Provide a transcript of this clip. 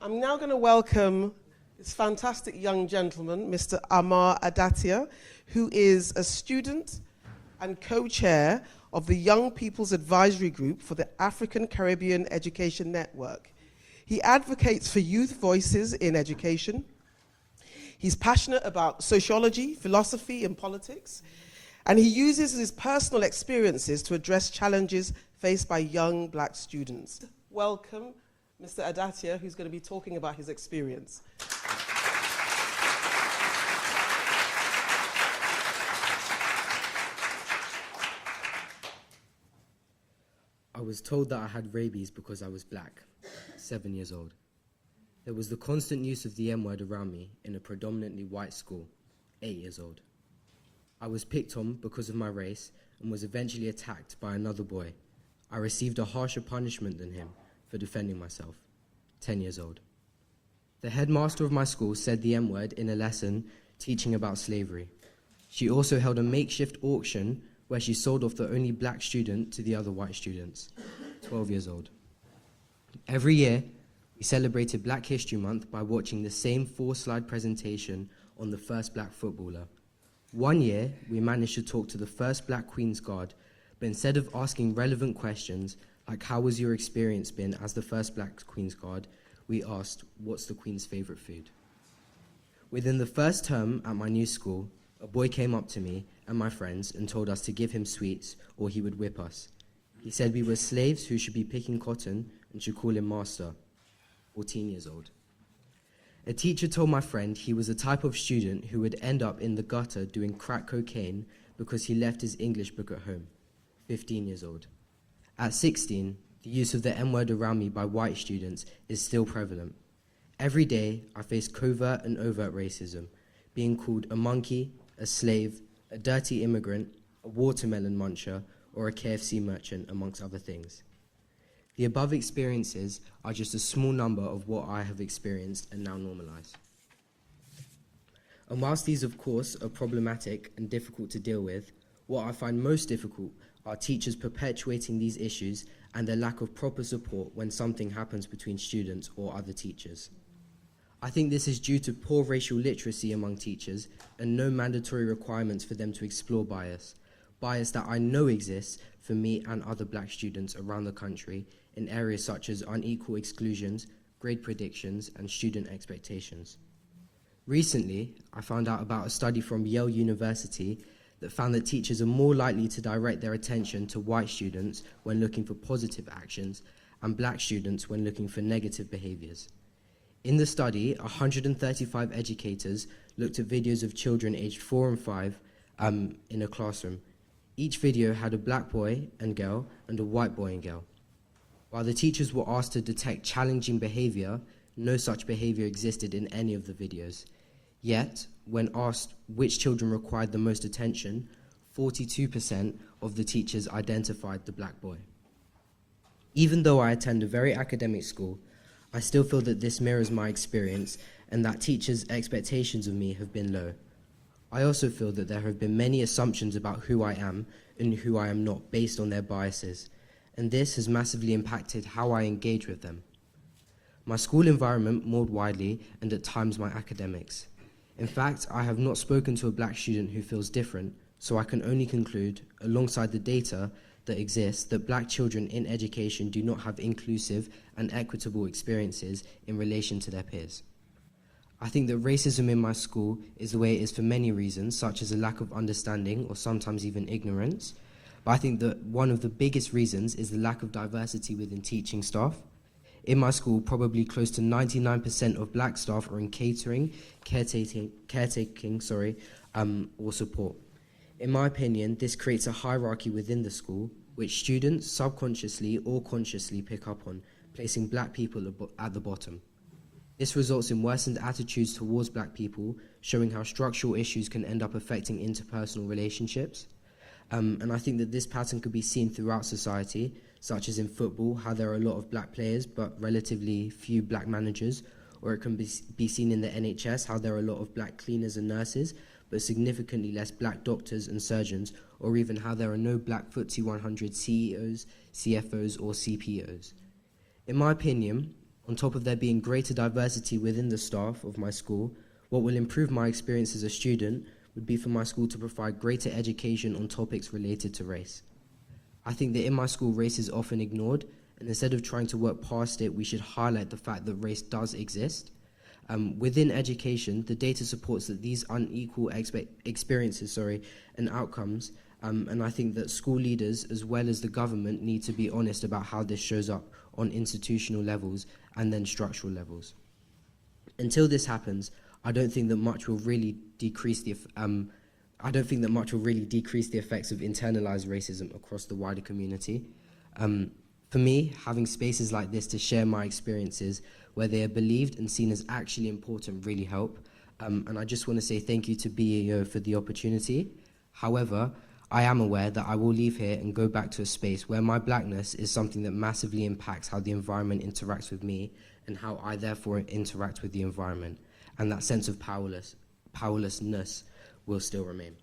I'm now going to welcome this fantastic young gentleman, Mr. Amar Adatia, who is a student and co-chair of the Young People's Advisory Group for the African Caribbean Education Network. He advocates for youth voices in education. He's passionate about sociology, philosophy, and politics, and he uses his personal experiences to address challenges faced by young black students. Welcome, Mr. Adatia, who's going to be talking about his experience. I was told that I had rabies because I was black, 7 years old. There was the constant use of the M-word around me in a predominantly white school, 8 years old. I was picked on because of my race and was eventually attacked by another boy. I received a harsher punishment than him for defending myself, 10 years old. The headmaster of my school said the M-word in a lesson teaching about slavery. She also held a makeshift auction where she sold off the only black student to the other white students, 12 years old. Every year, we celebrated Black History Month by watching the same 4-slide presentation on the first black footballer. One year, we managed to talk to the first black Queen's Guard, but instead of asking relevant questions, like how was your experience been as the first black Queen's Guard, we asked, what's the Queen's favourite food? Within the first term at my new school, a boy came up to me and my friends and told us to give him sweets or he would whip us. He said we were slaves who should be picking cotton and should call him master, 14 years old. A teacher told my friend he was a type of student who would end up in the gutter doing crack cocaine because he left his English book at home, 15 years old. At 16, the use of the M-word around me by white students is still prevalent. Every day, I face covert and overt racism, being called a monkey, a slave, a dirty immigrant, a watermelon muncher, or a KFC merchant, amongst other things. The above experiences are just a small number of what I have experienced and now normalize. And whilst these, of course, are problematic and difficult to deal with, what I find most difficult are teachers perpetuating these issues and their lack of proper support when something happens between students or other teachers. I think this is due to poor racial literacy among teachers and no mandatory requirements for them to explore bias that I know exists for me and other black students around the country in areas such as unequal exclusions, grade predictions, and student expectations. Recently, I found out about a study from Yale University that found that teachers are more likely to direct their attention to white students when looking for positive actions and black students when looking for negative behaviors. In the study, 135 educators looked at videos of children aged 4 and 5 in a classroom. Each video had a black boy and girl and a white boy and girl. While the teachers were asked to detect challenging behavior, no such behavior existed in any of the videos. Yet, when asked which children required the most attention, 42% of the teachers identified the black boy. Even though I attend a very academic school, I still feel that this mirrors my experience and that teachers' expectations of me have been low. I also feel that there have been many assumptions about who I am and who I am not based on their biases, and this has massively impacted how I engage with them. My school environment more widely and at times my academics. In fact, I have not spoken to a black student who feels different, so I can only conclude, alongside the data that exists, that black children in education do not have inclusive and equitable experiences in relation to their peers. I think that racism in my school is the way it is for many reasons, such as a lack of understanding or sometimes even ignorance. But I think that one of the biggest reasons is the lack of diversity within teaching staff. In my school, probably close to 99% of black staff are in catering, caretaking, or support. In my opinion, this creates a hierarchy within the school, which students subconsciously or consciously pick up on, placing black people at the bottom. This results in worsened attitudes towards black people, showing how structural issues can end up affecting interpersonal relationships. And I think that this pattern could be seen throughout society, such as in football, how there are a lot of black players but relatively few black managers, or it can be seen in the NHS, how there are a lot of black cleaners and nurses, but significantly less black doctors and surgeons, or even how there are no black FTSE 100 CEOs, CFOs, or CPOs. In my opinion, On top of there being greater diversity within the staff of my school, what will improve my experience as a student would be for my school to provide greater education on topics related to race. I think that in my school, race is often ignored, and instead of trying to work past it, we should highlight the fact that race does exist. Within education, the data supports that these unequal experiences and outcomes, and I think that school leaders as well as the government need to be honest about how this shows up on institutional levels and then structural levels. Until this happens, I don't think that much will really decrease the effects of internalized racism across the wider community. For me, having spaces like this to share my experiences where they are believed and seen as actually important really help. And I just want to say thank you to BAO for the opportunity. However, I am aware that I will leave here and go back to a space where my blackness is something that massively impacts how the environment interacts with me and how I therefore interact with the environment. And that sense of powerlessness will still remain.